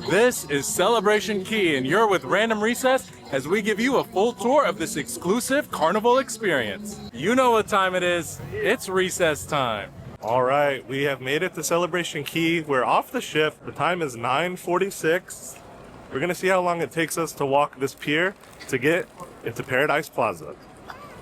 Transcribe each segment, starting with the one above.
This is Celebration Key, and you're with Random Recess as we give you a full tour of this exclusive carnival experience. You know what time it is. It's recess time. All right, we have made it to Celebration Key. We're off the ship. The time is 9:46. We're gonna see how long it takes us to walk this pier to get into Paradise Plaza.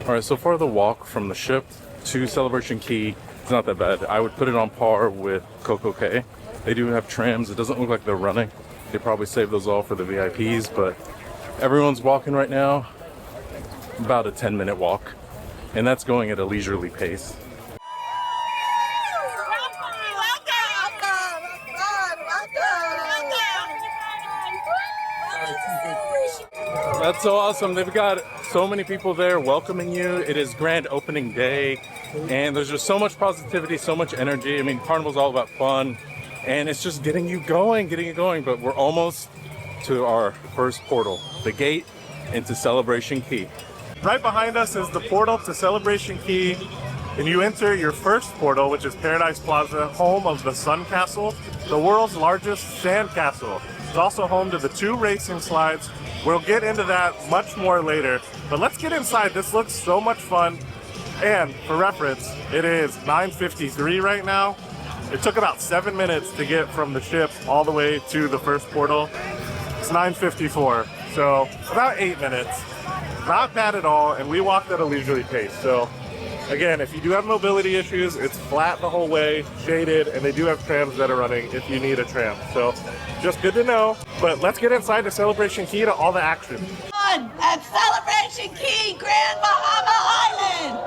All right, so far the walk from the ship to Celebration Key is not that bad. I would put it on par with Coco Cay. They do have trams. It doesn't look like they're running. They probably save those all for the VIPs, but everyone's walking right now. About a 10-minute walk, and that's going at a leisurely pace. That's so awesome. They've got so many people there welcoming you. It is grand opening day, and there's just so much positivity, so much energy. I mean, Carnival's all about fun, and it's just getting you going. But we're almost to our first portal, the gate into Celebration Key. Right behind us is the portal to Celebration Key, and you enter your first portal, which is Paradise Plaza, home of the Sun Castle, the world's largest sand castle. It's also home to the 2 racing slides. We'll get into that much more later, but let's get inside. This looks so much fun. And for reference, it is 9:53 right now. It took about 7 minutes to get from the ship all the way to the first portal. It's 9:54, so about 8 minutes. Not bad at all, and we walked at a leisurely pace. So again, if you do have mobility issues, it's flat the whole way, shaded, and they do have trams that are running if you need a tram. So just good to know. But let's get inside the Celebration Key to all the action. At Celebration Key, Grand Bahama Island!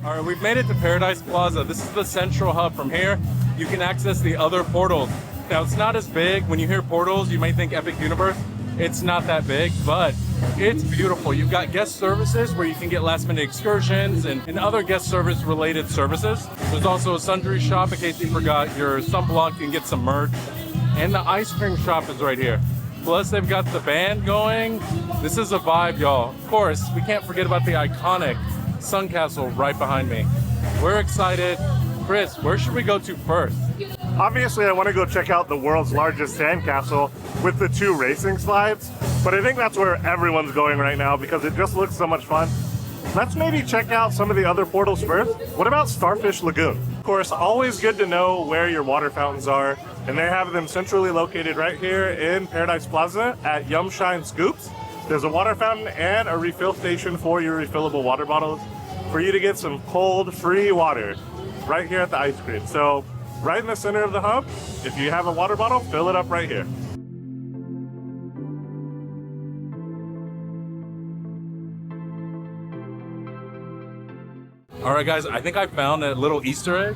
All right, we've made it to Paradise Plaza. This is the central hub. From here, you can access the other portals. Now, it's not as big. When you hear portals, you might think Epic Universe. It's not that big, but it's beautiful. You've got guest services where you can get last-minute excursions and other guest service-related services. There's also a sundry shop in case you forgot your sunblock. You can get some merch. And the ice cream shop is right here. Plus, they've got the band going. This is a vibe, y'all. Of course, we can't forget about the iconic Sun Castle right behind me. We're excited. Chris, where should we go to first? Obviously, I want to go check out the world's largest sand castle with the 2 racing slides, but I think that's where everyone's going right now because it just looks so much fun. Let's maybe check out some of the other portals first. What about Starfish Lagoon? Of course, always good to know where your water fountains are, and they have them centrally located right here in Paradise Plaza at Yum Shine Scoops. There's a water fountain and a refill station for your refillable water bottles for you to get some cold, free water right here at the ice cream. So right in the center of the hub, if you have a water bottle, fill it up right here. All right, guys, I think I found a little Easter egg.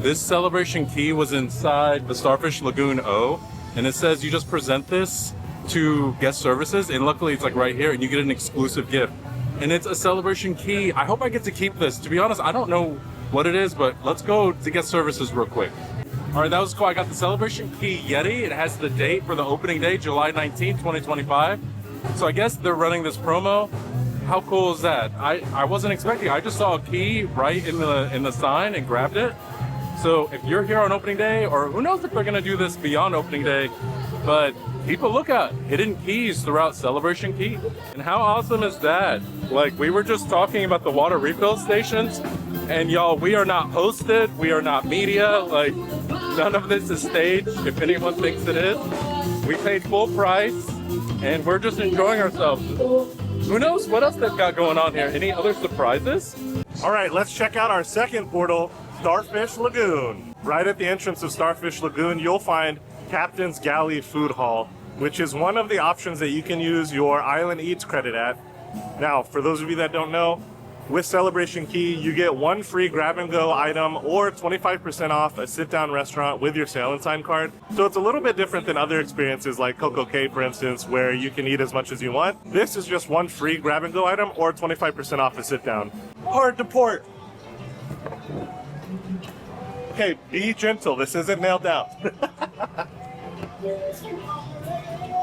This Celebration Key was inside the Starfish Lagoon O, and it says you just present this to guest services, and luckily it's like right here, and you get an exclusive gift. And it's a Celebration Key. I hope I get to keep this. To be honest, I don't know what it is, but let's go to guest services real quick. All right, that was cool. I got the Celebration Key Yeti. It has the date for the opening day, July 19, 2025. So I guess they're running this promo. How cool is that? I wasn't expecting. I just saw a key right in the sign and grabbed it. So if you're here on opening day, or who knows if they're gonna do this beyond opening day, but keep a lookout. Hidden keys throughout Celebration Key. And how awesome is that? Like, we were just talking about the water refill stations, and y'all, we are not hosted, we are not media, like, none of this is staged, if anyone thinks it is. We paid full price, and we're just enjoying ourselves. Who knows what else they've got going on here? Any other surprises? All right, let's check out our second portal, Starfish Lagoon. right at the entrance of Starfish Lagoon, you'll find Captain's Galley Food Hall, which is one of the options that you can use your Island Eats credit at. Now, for those of you that don't know, with Celebration Key, you get one free grab-and-go item or 25% off a sit-down restaurant with your Sail and Sign card. So it's a little bit different than other experiences like Coco Cay, for instance, where you can eat as much as you want. This is just one free grab-and-go item or 25% off a sit-down. Hard to port. Okay, be gentle. This isn't nailed down.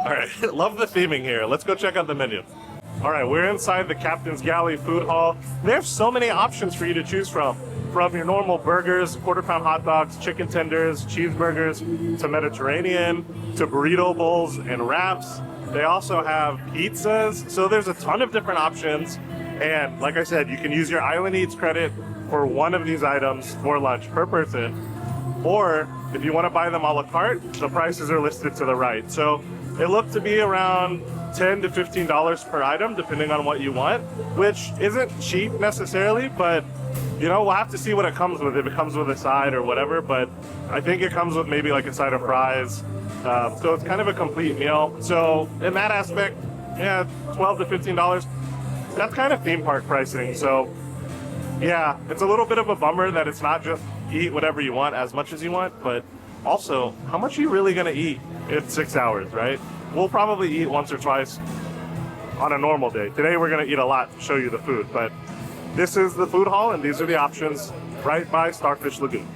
All right, love the theming here. Let's go check out the menu. All right, we're inside the Captain's Galley Food Hall. There's so many options for you to choose from your normal burgers, quarter-pound hot dogs, chicken tenders, cheeseburgers, to Mediterranean, to burrito bowls and wraps. They also have pizzas, so there's a ton of different options. And like I said, you can use your Island Eats credit for one of these items for lunch per person. Or if you want to buy them a la carte, the prices are listed to the right. So it looked to be around $10 to $15 per item, depending on what you want, which isn't cheap necessarily, but you know, we'll have to see what it comes with, if it comes with a side or whatever, but I think it comes with maybe like a side of fries. So it's kind of a complete meal. So in that aspect, yeah, $12 to $15, that's kind of theme park pricing. So yeah, it's a little bit of a bummer that it's not just eat whatever you want as much as you want, but also, how much are you really gonna eat in 6 hours, right? We'll probably eat once or twice on a normal day. Today we're gonna eat a lot to show you the food, but this is the food hall and these are the options right by Starfish Lagoon.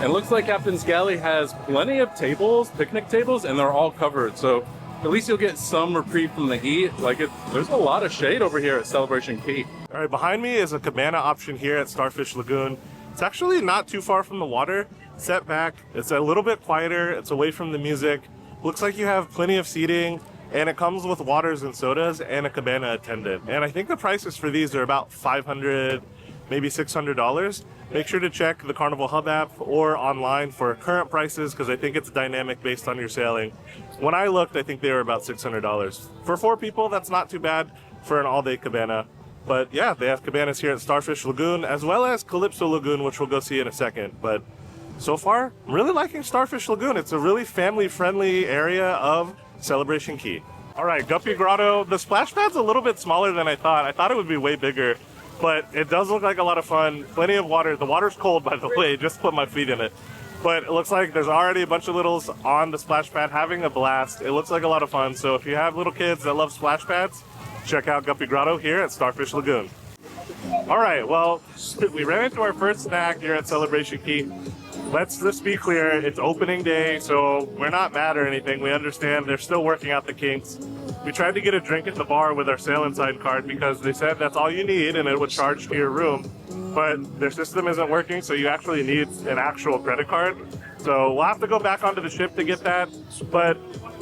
It looks like Captain's Galley has plenty of tables, picnic tables, and they're all covered. So at least you'll get some reprieve from the heat. There's a lot of shade over here at Celebration Key. All right, behind me is a cabana option here at Starfish Lagoon. It's actually not too far from the water. Set back, it's a little bit quieter, it's away from the music. Looks like you have plenty of seating, and it comes with waters and sodas and a cabana attendant. And I think the prices for these are about $500, maybe $600. Make sure to check the Carnival Hub app or online for current prices, because I think it's dynamic based on your sailing. When I looked, I think they were about $600. For 4 people, that's not too bad for an all-day cabana. But yeah, they have cabanas here at Starfish Lagoon, as well as Calypso Lagoon, which we'll go see in a second. But so far, I'm really liking Starfish Lagoon. It's a really family-friendly area of Celebration Key. All right, Guppy Grotto. The splash pad's a little bit smaller than I thought. I thought it would be way bigger, but it does look like a lot of fun. Plenty of water. The water's cold, by the way. Just put my feet in it. But it looks like there's already a bunch of littles on the splash pad having a blast. It looks like a lot of fun. So if you have little kids that love splash pads, check out Guppy Grotto here at Starfish Lagoon. All right, well, we ran into our first snack here at Celebration Key. Let's just be clear, it's opening day, so we're not mad or anything. We understand they're still working out the kinks. We tried to get a drink at the bar with our Sail and Sign card because they said that's all you need and it would charge to your room. But their system isn't working, so you actually need an actual credit card. So we'll have to go back onto the ship to get that. But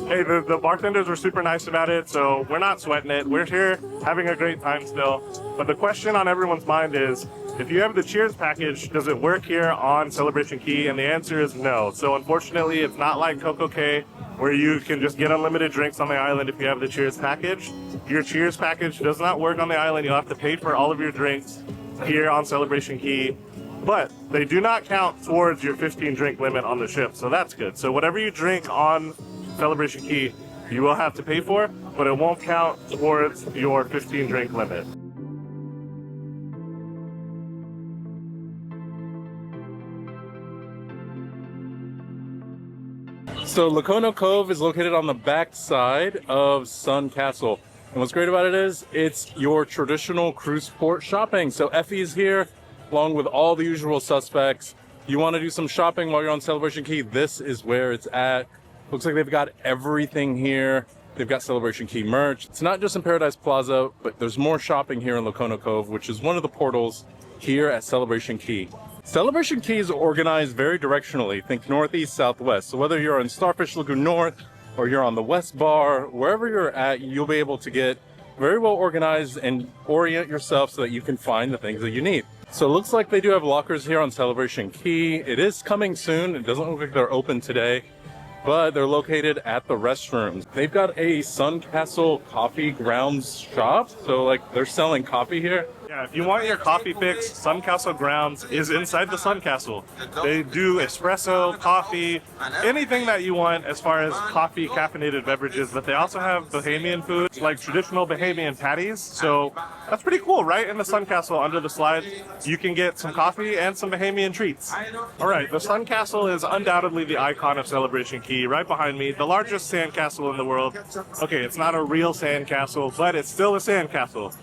hey, the bartenders were super nice about it, so we're not sweating it. We're here having a great time still. But the question on everyone's mind is, if you have the Cheers package, does it work here on Celebration Key? And the answer is no. So unfortunately, it's not like Coco Cay, where you can just get unlimited drinks on the island if you have the Cheers package. Your Cheers package does not work on the island. You'll have to pay for all of your drinks here on Celebration Key. But they do not count towards your 15 drink limit on the ship, so that's good. So whatever you drink on Celebration Key, you will have to pay for, but it won't count towards your 15 drink limit. So Lokono Cove is located on the back side of Sun Castle. And what's great about it is it's your traditional cruise port shopping. So Effie's here along with all the usual suspects. You want to do some shopping while you're on Celebration Key, this is where it's at. Looks like they've got everything here. They've got Celebration Key merch. It's not just in Paradise Plaza, but there's more shopping here in Lokono Cove, which is one of the portals here at Celebration Key. Celebration Key is organized very directionally. Think northeast, southwest. So whether you're in Starfish Lagoon North or you're on the West Bar, wherever you're at, you'll be able to get very well organized and orient yourself so that you can find the things that you need. So it looks like they do have lockers here on Celebration Key. It is coming soon. It doesn't look like they're open today, but they're located at the restrooms. They've got a Sun Castle coffee grounds shop. So like they're selling coffee here. Yeah, Yeah, if you want your coffee fix, Sun Castle Grounds is inside the Sun Castle. They do espresso, coffee, anything that you want as far as coffee, caffeinated beverages, but they also have Bahamian foods like traditional Bahamian patties. So that's pretty cool, right? In the Sun Castle, under the slide, you can get some coffee and some Bahamian treats. All right, the Sun Castle is undoubtedly the icon of Celebration Key, right behind me, the largest sand castle in the world. Okay, it's not a real sand castle, but it's still a sand castle.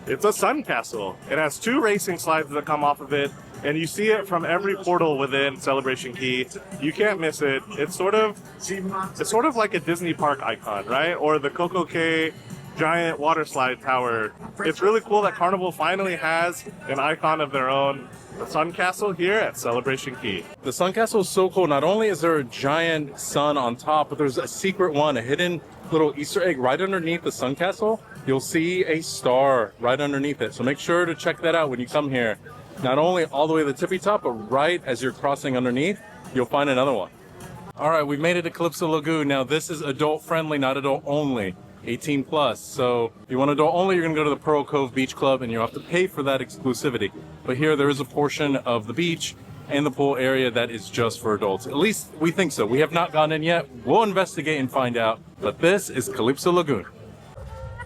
It's a sun castle. It has 2 racing slides that come off of it, and you see it from every portal within Celebration Key. You can't miss it. It's sort of like a Disney park icon, right? Or the Coco Cay giant water slide tower. It's really cool that Carnival finally has an icon of their own. The Sun Castle here at Celebration Key. The Sun Castle is so cool. Not only is there a giant sun on top, but there's a secret one, a hidden little Easter egg right underneath the Sun Castle. You'll see a star right underneath it. So make sure to check that out when you come here. Not only all the way to the tippy top, but right as you're crossing underneath, you'll find another one. All right, we've made it to Calypso Lagoon. Now this is adult friendly, not adult only. 18 plus. So if you want adult only, you're gonna go to the Pearl Cove Beach Club and you'll have to pay for that exclusivity. But here there is a portion of the beach and the pool area that is just for adults. At least we think so. We have not gone in yet. We'll investigate and find out. But this is Calypso Lagoon.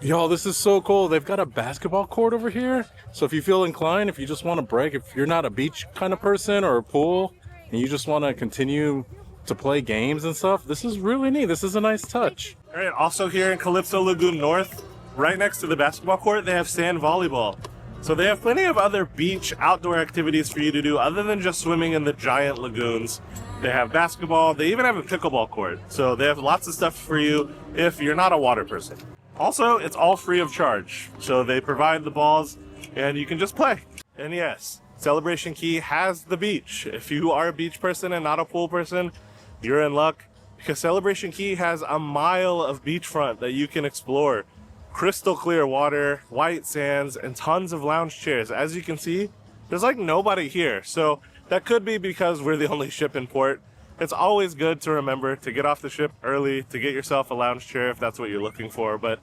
Y'all, this is so cool. They've got a basketball court over here. So if you feel inclined, if you just want to break, if you're not a beach kind of person or a pool and you just want to continue to play games and stuff, this is really neat. This is a nice touch. All right, also here in Calypso Lagoon North, right next to the basketball court, they have sand volleyball. So they have plenty of other beach outdoor activities for you to do other than just swimming in the giant lagoons. They have basketball. They even have a pickleball court. So they have lots of stuff for you if you're not a water person. Also, it's all free of charge. So they provide the balls and you can just play. And yes, Celebration Key has the beach. If you are a beach person and not a pool person, you're in luck, because Celebration Key has a mile of beachfront that you can explore. Crystal clear water, white sands, and tons of lounge chairs. As you can see, there's like nobody here. So that could be because we're the only ship in port. It's always good to remember to get off the ship early, to get yourself a lounge chair if that's what you're looking for. But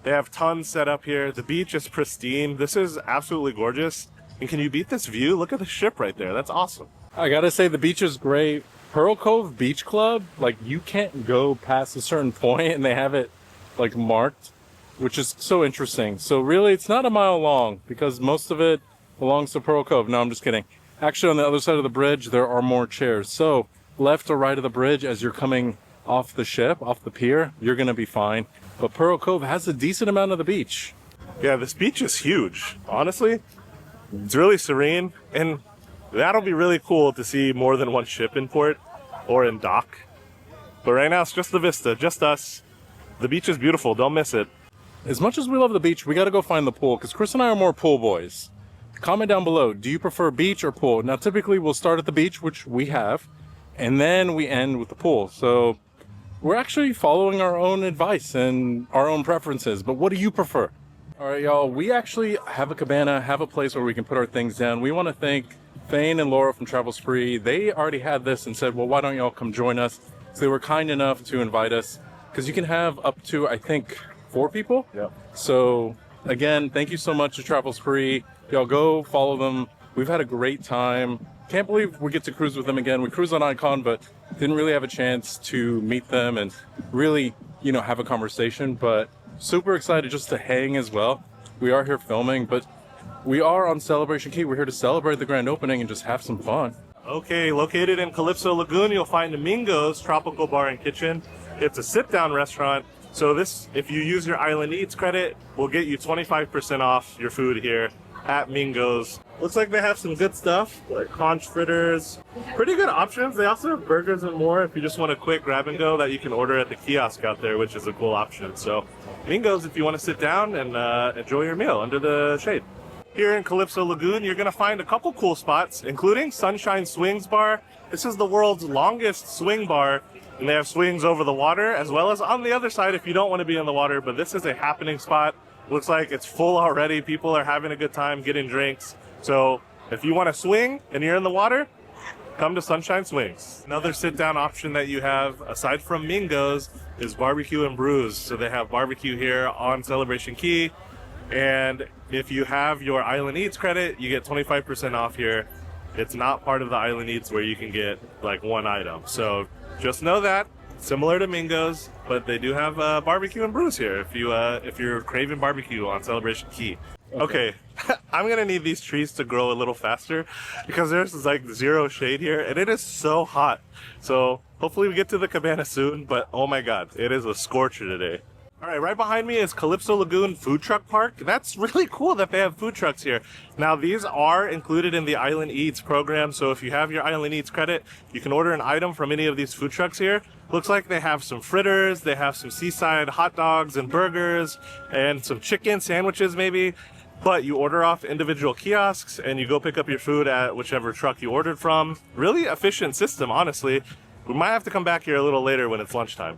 they have tons set up here. The beach is pristine. This is absolutely gorgeous. And can you beat this view? Look at the ship right there. That's awesome. I gotta say, the beach is great. Pearl Cove Beach Club, like, you can't go past a certain point and they have it like marked, which is so interesting. So really, it's not a mile long because most of it belongs to Pearl Cove. No, I'm just kidding. Actually, on the other side of the bridge, there are more chairs. So left or right of the bridge as you're coming off the ship, off the pier, you're gonna be fine. But Pearl Cove has a decent amount of the beach. Yeah, this beach is huge. Honestly, it's really serene, and that'll be really cool to see more than one ship in port or in dock. But right now it's just the vista, just us. The beach is beautiful, don't miss it. As much as we love the beach, we gotta go find the pool, because Chris and I are more pool boys. Comment down below, do you prefer beach or pool? Now typically we'll start at the beach, which we have, and then we end with the pool. So we're actually following our own advice and our own preferences, but what do you prefer? All right, y'all, we actually have a cabana, have a place where we can put our things down. We want to thank Thane and Laura from Travel Spree. They already had this and said, well, why don't y'all come join us? So they were kind enough to invite us, because you can have up to, I think, 4 people. Yep. So again, thank you so much to Travel Spree. Y'all go follow them. We've had a great time. Can't believe we get to cruise with them again. We cruised on Icon, but didn't really have a chance to meet them and really, you know, have a conversation, but super excited just to hang as well. We are here filming, but we are on Celebration Key. We're here to celebrate the grand opening and just have some fun. Okay, located in Calypso Lagoon, you'll find Mingo's Tropical Bar and Kitchen. It's a sit-down restaurant. So this, if you use your Island Eats credit, will get you 25% off your food here at Mingo's. Looks like they have some good stuff, like conch fritters. Pretty good options. They also have burgers and more if you just want a quick grab and go that you can order at the kiosk out there, which is a cool option. So Mingo's if you want to sit down and enjoy your meal under the shade. Here in Calypso Lagoon, you're going to find a couple cool spots, including Sunshine Swings Bar. This is the world's longest swing bar, and they have swings over the water as well as on the other side if you don't want to be in the water, but this is a happening spot. Looks like it's full already. People are having a good time getting drinks. So if you want to swing and you're in the water, come to Sunshine Swings. Another sit-down option that you have, aside from Mingo's, is Barbecue and Brews. So they have barbecue here on Celebration Key. And if you have your Island Eats credit, you get 25% off here. It's not part of the Island Eats where you can get like one item. So just know that. Similar to Mingo's, but they do have barbecue and brews here if you're craving barbecue on Celebration Key. Okay, I'm gonna need these trees to grow a little faster because there's like zero shade here and it is so hot. So hopefully we get to the cabana soon, but oh my god, it is a scorcher today. All right, right behind me is Calypso Lagoon Food Truck Park. That's really cool that they have food trucks here. Now, these are included in the Island Eats program, so if you have your Island Eats credit, you can order an item from any of these food trucks here. Looks like they have some fritters, they have some seaside hot dogs and burgers, and some chicken sandwiches maybe. But you order off individual kiosks, and you go pick up your food at whichever truck you ordered from. Really efficient system, honestly. We might have to come back here a little later when it's lunchtime.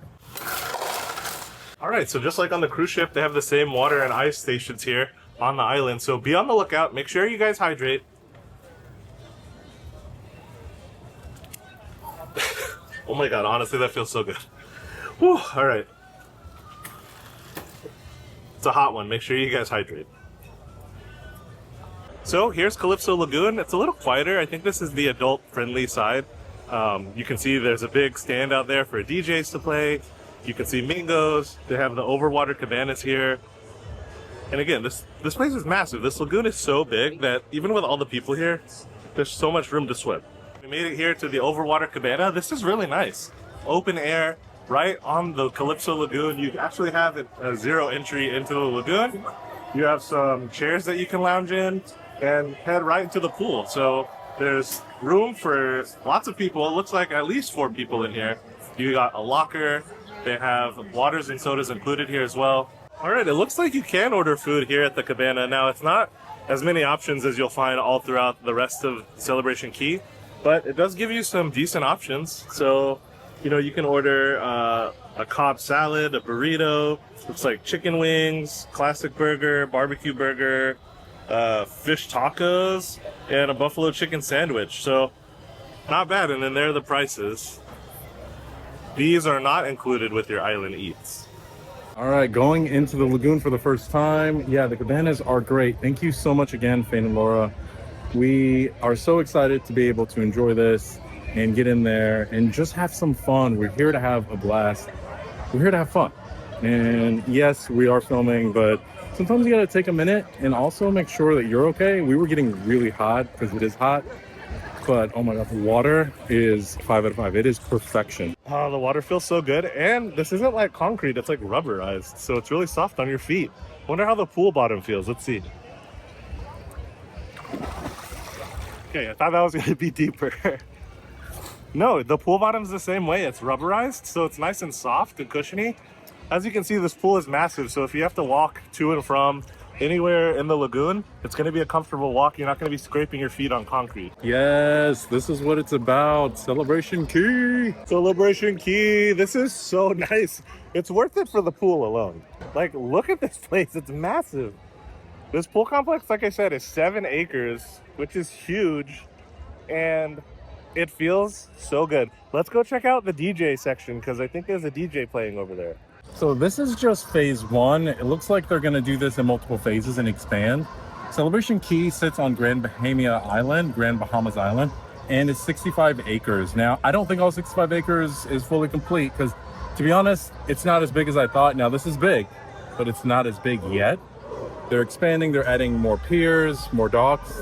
All right, so just like on the cruise ship, they have the same water and ice stations here on the island. So be on the lookout. Make sure you guys hydrate. Oh my god, honestly, that feels so good. Whew, all right. It's a hot one. Make sure you guys hydrate. So here's Calypso Lagoon. It's a little quieter. I think this is the adult-friendly side. You can see there's a big stand out there for DJs to play. You can see Mingo's. They have the overwater cabanas here. And again, this place is massive. This lagoon is so big that even with all the people here, there's so much room to swim. We made it here to the overwater cabana. This is really nice. Open air, right on the Calypso Lagoon. You actually have a zero entry into the lagoon. You have some chairs that you can lounge in and head right into the pool. So there's room for lots of people. It looks like at least 4 people in here. You got a locker. They have waters and sodas included here as well. All right, it looks like you can order food here at the cabana. Now, it's not as many options as you'll find all throughout the rest of Celebration Key, but it does give you some decent options. So, you know, you can order a Cobb salad, a burrito, looks like chicken wings, classic burger, barbecue burger, fish tacos, and a buffalo chicken sandwich. So, not bad. And then there are the prices. These are not included with your Island Eats. All right, going into the lagoon for the first time. Yeah, the cabanas are great. Thank you so much again, Fane and Laura. We are so excited to be able to enjoy this and get in there and just have some fun. We're here to have a blast. We're here to have fun. And yes, we are filming, but sometimes you gotta take a minute and also make sure that you're okay. We were getting really hot because it is hot. But oh my god, the water is 5 out of 5. It is perfection. Oh, the water feels so good. And this isn't like concrete, it's like rubberized. So it's really soft on your feet. Wonder how the pool bottom feels. Let's see. Okay, I thought that was gonna be deeper. No, the pool bottom's the same way. It's rubberized, so it's nice and soft and cushiony. As you can see, this pool is massive. So if you have to walk to and from anywhere in the lagoon, it's going to be a comfortable walk. You're not going to be scraping your feet on concrete. Yes, this is what it's about. Celebration Key. Celebration Key. This is so nice. It's worth it for the pool alone. Like, look at this place. It's massive. This pool complex, like I said, is 7 acres, which is huge. And it feels so good. Let's go check out the DJ section because I think there's a DJ playing over there. So this is just phase 1. It looks like they're going to do this in multiple phases and expand. Celebration Key sits on Grand Bahamian Island, Grand Bahamas Island, and it's 65 acres. Now, I don't think all 65 acres is fully complete because, to be honest, it's not as big as I thought. Now, this is big, but it's not as big yet. They're expanding, they're adding more piers, more docks,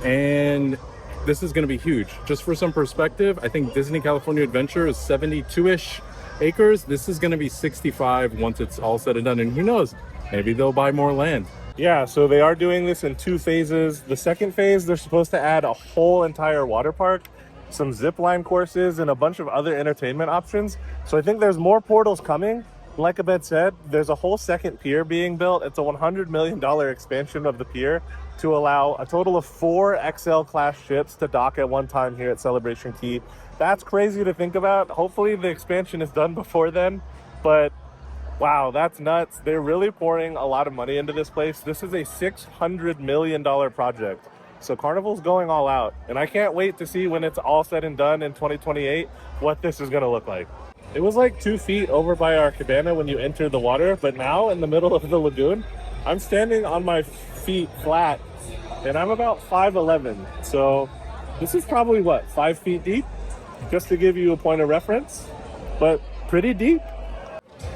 and this is going to be huge. Just for some perspective, I think Disney California Adventure is 72-ish acres. This is going to be 65 once it's all said and done, and who knows, maybe they'll buy more land. Yeah, so they are doing this in 2 phases. The second phase, they're supposed to add a whole entire water park, some zip line courses, and a bunch of other entertainment options. So I think there's more portals coming. Like Abed said, there's a whole second pier being built. It's a $100 million expansion of the pier to allow a total of 4 XL class ships to dock at one time here at Celebration Key. That's crazy to think about. Hopefully the expansion is done before then, but wow, that's nuts. They're really pouring a lot of money into this place. This is a $600 million project. So Carnival's going all out, and I can't wait to see when it's all said and done in 2028 what this is gonna look like. It was like 2 feet over by our cabana when you enter the water, but now in the middle of the lagoon, I'm standing on my feet flat, and I'm about 5'11". So this is probably what, 5 feet deep? Just to give you a point of reference, but pretty deep.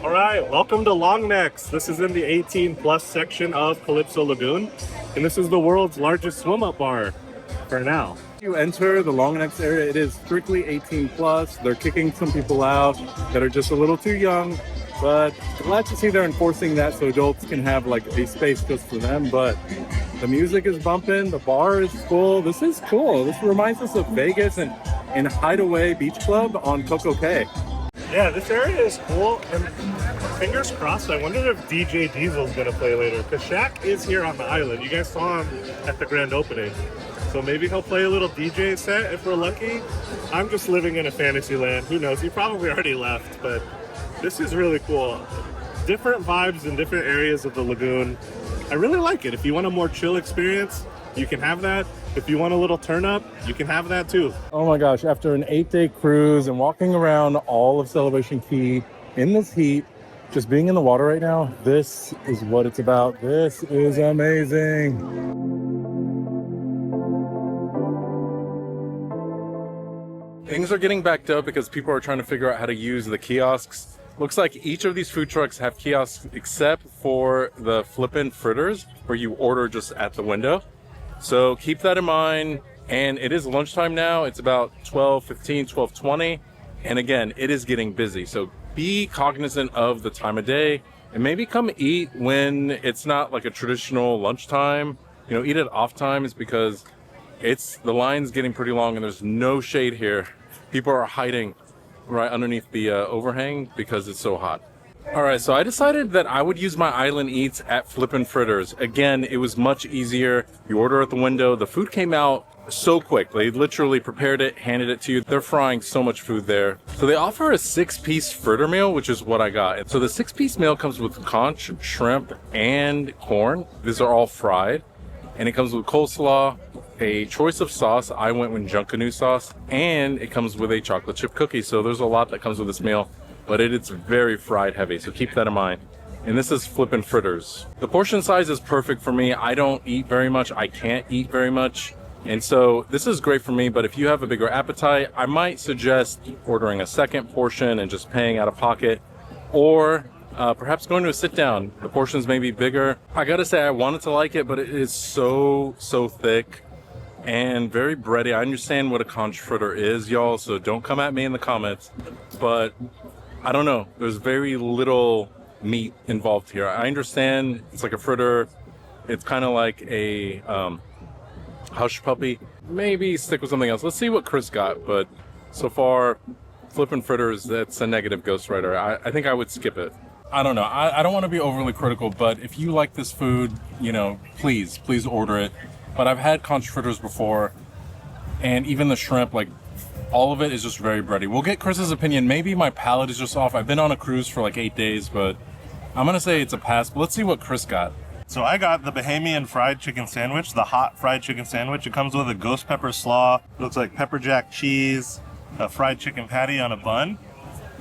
All right, welcome to Long Necks. This is in the 18 plus section of Calypso Lagoon, and this is the world's largest swim up bar for now. You enter the Long Necks area, it is strictly 18 plus. They're kicking some people out that are just a little too young, but glad to see they're enforcing that so adults can have like a space just for them. But the music is bumping, the bar is full. This is cool. This reminds us of Vegas and Hideaway Beach Club on Coco Cay. Yeah, this area is cool, and fingers crossed, I wonder if DJ Diesel's gonna play later, because Shaq is here on the island. You guys saw him at the grand opening. So maybe he'll play a little DJ set if we're lucky. I'm just living in a fantasy land. Who knows? He probably already left, but this is really cool. Different vibes in different areas of the lagoon. I really like it. If you want a more chill experience, you can have that. If you want a little turn up, you can have that too. Oh my gosh, after an 8-day cruise and walking around all of Celebration Key in this heat, just being in the water right now, this is what it's about. This is amazing. Things are getting backed up because people are trying to figure out how to use the kiosks. Looks like each of these food trucks have kiosks except for the flippin' fritters where you order just at the window. So keep that in mind. And it is lunchtime now. It's about 12:15, 12:20. And again, it is getting busy. So be cognizant of the time of day and maybe come eat when it's not like a traditional lunchtime. You know, eat at off times because the line's getting pretty long and there's no shade here. People are hiding right underneath the overhang because it's so hot. All right, so I decided that I would use my island eats at Flippin' Fritters. Again, it was much easier. You order at the window. The food came out so quick. They literally prepared it, handed it to you. They're frying so much food there. So they offer a 6-piece fritter meal, which is what I got. So the 6-piece meal comes with conch, shrimp, and corn. These are all fried. And it comes with coleslaw, a choice of sauce. I went with Junkanoo sauce, and it comes with a chocolate chip cookie. So there's a lot that comes with this meal, but it's very fried heavy. So keep that in mind. And this is Flippin' Fritters. The portion size is perfect for me. I don't eat very much. I can't eat very much. And so this is great for me, but if you have a bigger appetite, I might suggest ordering a second portion and just paying out of pocket, or perhaps going to a sit down. The portions may be bigger. I gotta say, I wanted to like it, but it is so thick and very bready. I understand what a conch fritter is, y'all, so don't come at me in the comments, but I don't know. There's very little meat involved here. I understand it's like a fritter. It's kind of like a hush puppy. Maybe stick with something else. Let's see what Chris got, but so far, Flippin' Fritters, that's a negative ghostwriter. I think I would skip it. I don't know. I don't want to be overly critical, but if you like this food, you know, please order it. But I've had conch fritters before, and even the shrimp, like, all of it is just very bready. We'll get Chris's opinion. Maybe my palate is just off. I've been on a cruise for like 8 days, but I'm gonna say it's a pass. But let's see what Chris got. So I got the Bahamian fried chicken sandwich, the hot fried chicken sandwich. It comes with a ghost pepper slaw. It looks like pepper jack cheese, a fried chicken patty on a bun.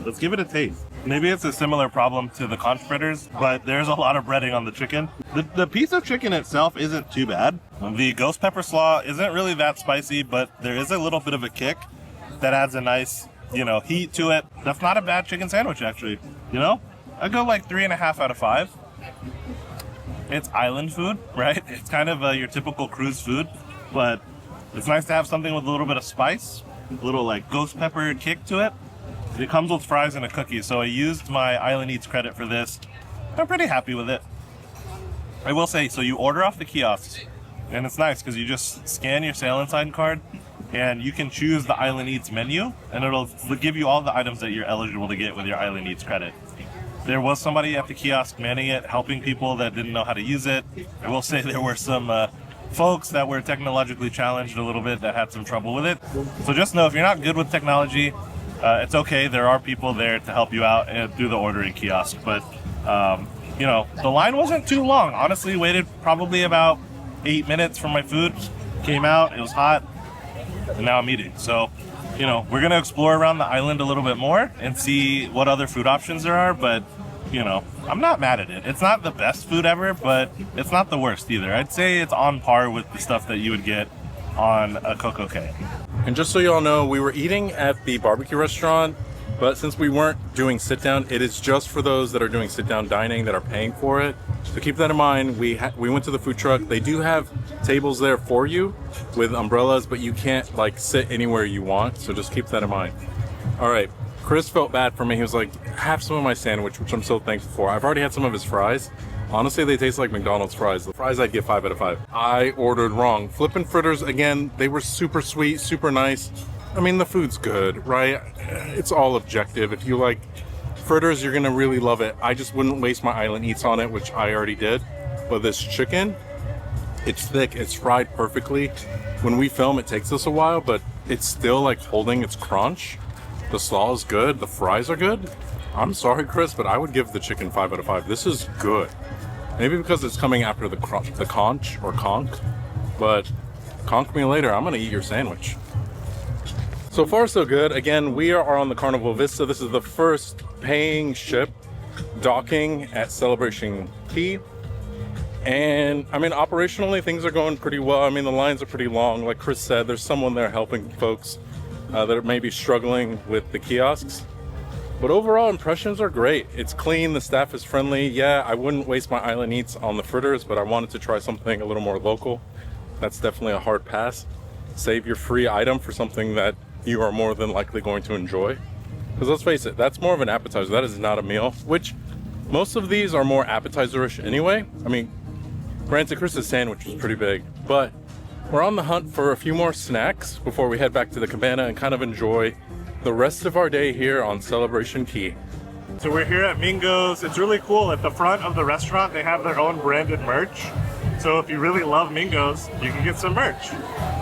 Let's give it a taste. Maybe it's a similar problem to the conch fritters, but there's a lot of breading on the chicken. The piece of chicken itself isn't too bad. The ghost pepper slaw isn't really that spicy, but there is a little bit of a kick that adds a nice, you know, heat to it. That's not a bad chicken sandwich, actually. You know, I go like 3.5 out of 5. It's island food, right? It's kind of your typical cruise food, but it's nice to have something with a little bit of spice, a little like ghost pepper kick to it. It comes with fries and a cookie, so I used my Island Eats credit for this. I'm pretty happy with it. I will say, so you order off the kiosks, and it's nice because you just scan your Sail Inside card, and you can choose the Island Eats menu, and it'll give you all the items that you're eligible to get with your Island Eats credit. There was somebody at the kiosk manning it, helping people that didn't know how to use it. I will say there were some folks that were technologically challenged a little bit that had some trouble with it. So just know if you're not good with technology, it's okay. There are people there to help you out and through the ordering kiosk. But, you know, the line wasn't too long. Honestly, waited probably about 8 minutes for my food. Came out, it was hot, and now I'm eating. So, you know, we're going to explore around the island a little bit more and see what other food options there are. But you know, I'm not mad at it. It's not the best food ever, but it's not the worst either. I'd say it's on par with the stuff that you would get on a Coco Cay. And just so you all know, we were eating at the barbecue restaurant, but since we weren't doing sit down, it is just for those that are doing sit down dining that are paying for it. So keep that in mind. We went to the food truck. They do have tables there for you with umbrellas, but you can't like sit anywhere you want. So just keep that in mind. All right. Chris felt bad for me. He was like, have some of my sandwich, which I'm so thankful for. I've already had some of his fries. Honestly, they taste like McDonald's fries. The fries I'd give 5 out of 5. I ordered wrong. Flippin' fritters, again, they were super sweet, super nice. I mean, the food's good, right? It's all objective. If you like fritters, you're gonna really love it. I just wouldn't waste my island eats on it, which I already did. But this chicken, it's thick, it's fried perfectly. When we film, it takes us a while, but it's still like holding its crunch. The slaw is good, the fries are good. I'm sorry, Chris, but I would give the chicken 5 out of 5. This is good. Maybe because it's coming after the conch or conch, but conch me later, I'm gonna eat your sandwich. So far, so good. Again, we are on the Carnival Vista. This is the first paying ship docking at Celebration Key. And I mean, operationally, things are going pretty well. I mean, the lines are pretty long. Like Chris said, there's someone there helping folks that are maybe struggling with the kiosks. But overall impressions are great. It's clean, the staff is friendly. Yeah, I wouldn't waste my island eats on the fritters, but I wanted to try something a little more local. That's definitely a hard pass. Save your free item for something that you are more than likely going to enjoy. Because let's face it, that's more of an appetizer. That is not a meal, which most of these are more appetizer-ish anyway. I mean, granted, Chris's sandwich was pretty big, but we're on the hunt for a few more snacks before we head back to the cabana and kind of enjoy the rest of our day here on Celebration Key. So we're here at Mingo's. It's really cool. At the front of the restaurant, they have their own branded merch. So if you really love Mingo's, you can get some merch.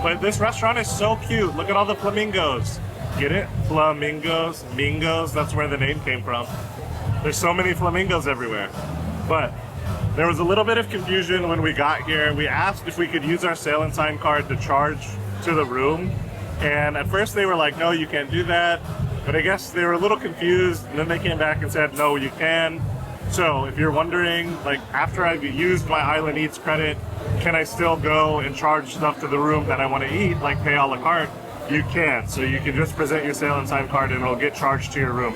But this restaurant is so cute. Look at all the flamingos. Get it? Flamingos, Mingo's, that's where the name came from. There's so many flamingos everywhere. But there was a little bit of confusion when we got here. We asked if we could use our Sail and Sign card to charge to the room. And at first they were like, no, you can't do that. But I guess they were a little confused. And then they came back and said, no, you can. So if you're wondering, like after I've used my Island Eats credit, can I still go and charge stuff to the room that I want to eat, like pay a la carte? You can. So you can just present your Sail and Sign card and it'll get charged to your room.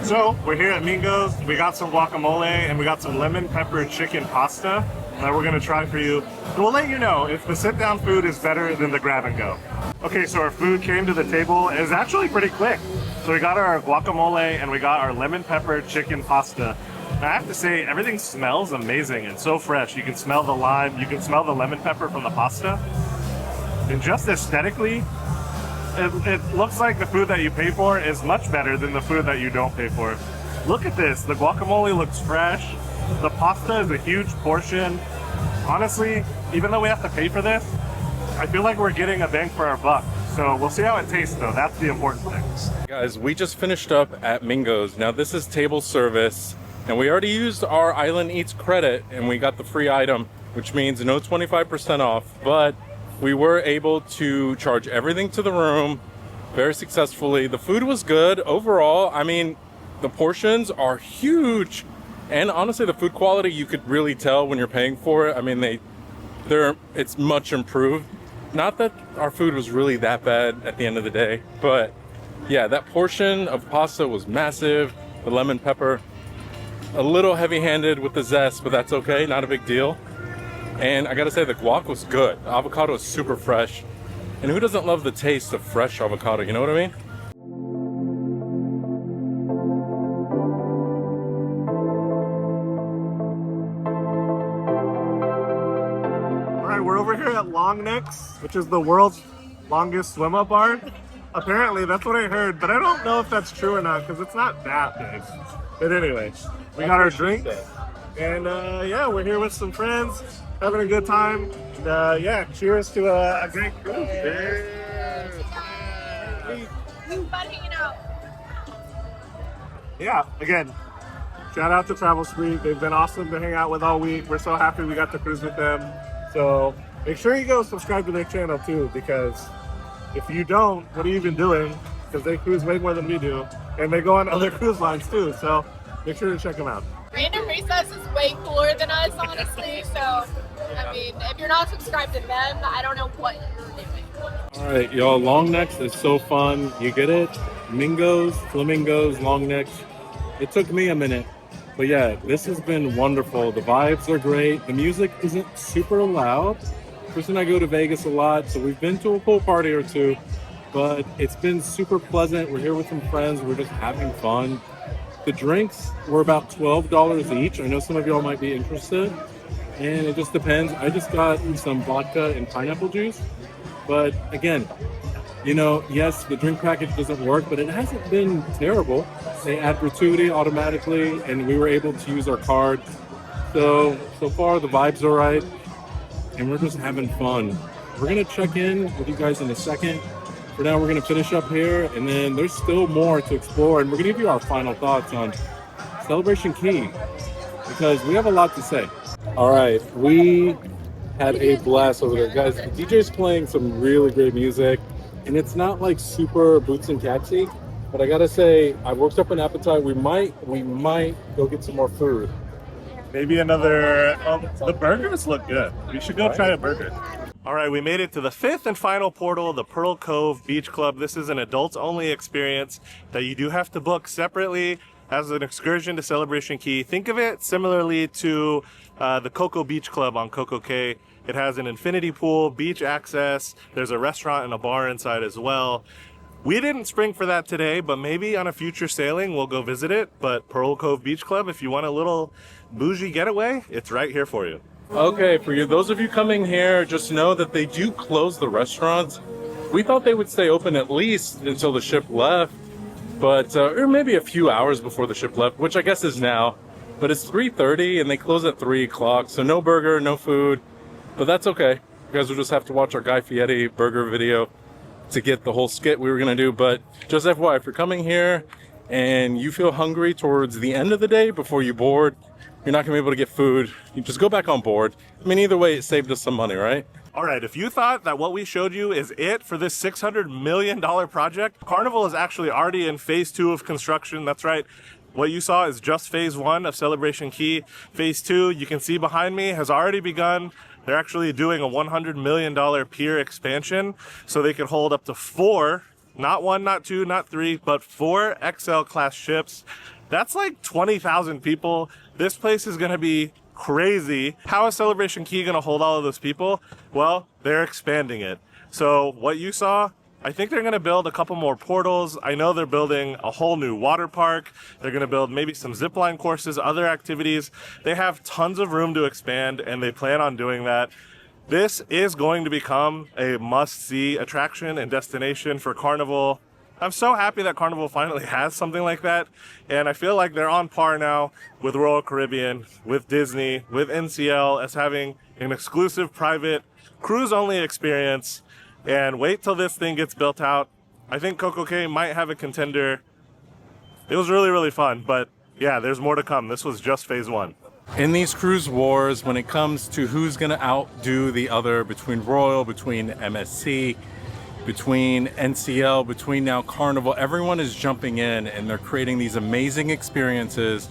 So we're here at Mingo's. We got some guacamole and we got some lemon pepper chicken pasta that we're gonna try for you. And we'll let you know if the sit down food is better than the grab and go. Okay, so our food came to the table. It was actually pretty quick. So we got our guacamole and we got our lemon pepper chicken pasta. And I have to say, everything smells amazing and so fresh. You can smell the lime, you can smell the lemon pepper from the pasta. And just aesthetically, it looks like the food that you pay for is much better than the food that you don't pay for. Look at this, the guacamole looks fresh. The pasta is a huge portion. Honestly, even though we have to pay for this, I feel like we're getting a bang for our buck. So we'll see how it tastes though, that's the important thing. Guys, we just finished up at Mingo's. Now this is table service, and we already used our Island Eats credit and we got the free item, which means no 25% off, but we were able to charge everything to the room very successfully. The food was good overall. I mean, the portions are huge. And honestly, the food quality, you could really tell when you're paying for it. I mean, it's much improved. Not that our food was really that bad at the end of the day, but yeah, that portion of pasta was massive. The lemon pepper, a little heavy-handed with the zest, but that's okay, not a big deal. And I gotta say, the guac was good. The avocado is super fresh. And who doesn't love the taste of fresh avocado, you know what I mean? We're over here at Long Necks, which is the world's longest swim up bar. Apparently, that's what I heard, but I don't know if that's true or not because it's not that big. But anyway, we got our drink, and yeah, we're here with some friends, having a good time. And, yeah, cheers to a great cruise. Yeah, again, shout out to Travel Street. They've been awesome to hang out with all week. We're so happy we got to cruise with them. So make sure you go subscribe to their channel too, because if you don't, what are you even doing? Because they cruise way more than we do, and they go on other cruise lines too. So Make sure to check them out. Random Recess is way cooler than us, honestly. So, I mean, if you're not subscribed to them, I don't know what you're doing. All right, y'all, long necks is so fun. You get it? Mingos, flamingos, long necks. It took me a minute. But yeah, this has been wonderful. The vibes are great. The music isn't super loud. Chris and I go to Vegas a lot, so we've been to a pool party or two, but it's been super pleasant. We're here with some friends. We're just having fun. The drinks were about $12 each. I know some of y'all might be interested, and it just depends. I just got some vodka and pineapple juice, but again, you know, yes, the drink package doesn't work, but it hasn't been terrible. They add gratuity automatically, and we were able to use our card. So far the vibe's all right, and we're just having fun. We're gonna check in with you guys in a second. For now, we're gonna finish up here, and then there's still more to explore, and we're gonna give you our final thoughts on Celebration Key, because we have a lot to say. All right, we had a blast over there. Guys, the DJ's playing some really great music, and it's not like super boots and taxi, but I gotta say, I worked up an appetite. We might go get some more food. Maybe another. The burgers look good. We should go try a burger. All right, we made it to the fifth and final portal, the Pearl Cove Beach Club. This is an adults-only experience that you do have to book separately as an excursion to Celebration Key. Think of it similarly to the Coco Beach Club on Coco Cay. It has an infinity pool, beach access. There's a restaurant and a bar inside as well. We didn't spring for that today, but maybe on a future sailing we'll go visit it. But Pearl Cove Beach Club, if you want a little bougie getaway, it's right here for you. Okay, for you, those of you coming here, just know that they do close the restaurants. We thought they would stay open at least until the ship left, but or maybe a few hours before the ship left, which I guess is now. But it's 3:30 and they close at 3 o'clock, so no burger, no food. But that's okay. You guys will just have to watch our Guy Fieri burger video to get the whole skit we were gonna do. But just FYI, if you're coming here and you feel hungry towards the end of the day before you board, you're not gonna be able to get food. You just go back on board. I mean, either way, it saved us some money, right? All right, if you thought that what we showed you is it for this $600 million project, Carnival is actually already in phase 2 of construction. That's right. What you saw is just phase 1 of Celebration Key. Phase 2, you can see behind me, has already begun. They're actually doing a $100 million pier expansion so they can hold up to 4, not 1, not 2, not 3, but 4 XL class ships. That's like 20,000 people. This place is gonna be crazy. How is Celebration Key gonna hold all of those people? Well, they're expanding it. So what you saw, I think they're gonna build a couple more portals. I know they're building a whole new water park. They're gonna build maybe some zipline courses, other activities. They have tons of room to expand, and they plan on doing that. This is going to become a must-see attraction and destination for Carnival. I'm so happy that Carnival finally has something like that, and I feel like they're on par now with Royal Caribbean, with Disney, with NCL as having an exclusive private cruise-only experience. And wait till this thing gets built out. I think Coco Cay might have a contender. It was really, really fun, but yeah, there's more to come. This was just phase 1. In these cruise wars, when it comes to who's gonna outdo the other, between Royal, between MSC, between NCL, between now Carnival, everyone is jumping in and they're creating these amazing experiences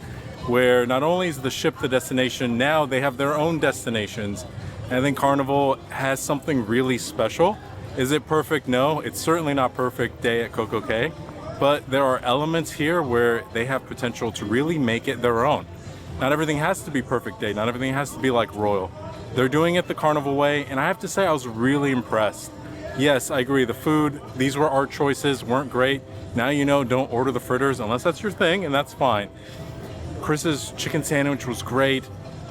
where not only is the ship the destination, now they have their own destinations. And I think Carnival has something really special. Is it perfect? No, it's certainly not perfect day at Coco Cay, but there are elements here where they have potential to really make it their own. Not everything has to be perfect day. Not everything has to be like Royal. They're doing it the Carnival way, and I have to say I was really impressed. Yes, I agree. The food, these were our choices, weren't great. Now you know, don't order the fritters unless that's your thing, and that's fine. Chris's chicken sandwich was great.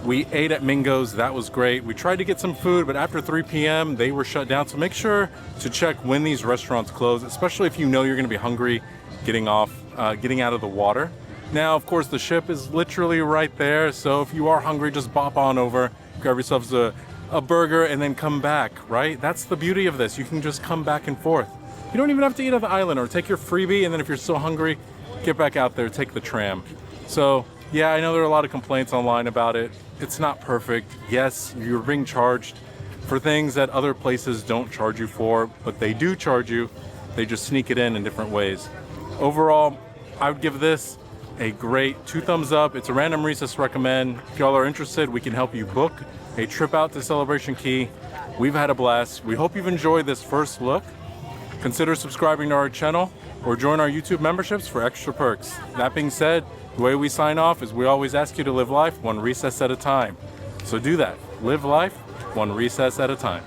We ate at Mingo's, that was great. We tried to get some food, but after 3 p.m. they were shut down. So make sure to check when these restaurants close, especially if you know you're gonna be hungry getting out of the water. Now, of course, the ship is literally right there. So if you are hungry, just bop on over, grab yourselves a burger and then come back, right? That's the beauty of this. You can just come back and forth. You don't even have to eat at the island, or take your freebie, and then if you're still hungry, get back out there, take the tram. So yeah, I know there are a lot of complaints online about it. It's not perfect. Yes, you're being charged for things that other places don't charge you for, but they do charge you. They just sneak it in different ways. Overall, I would give this a great 2 thumbs up. It's a random recess recommend. If y'all are interested, we can help you book a trip out to Celebration Key. We've had a blast. We hope you've enjoyed this first look. Consider subscribing to our channel or join our YouTube memberships for extra perks. That being said, the way we sign off is we always ask you to live life one recess at a time. So do that. Live life one recess at a time.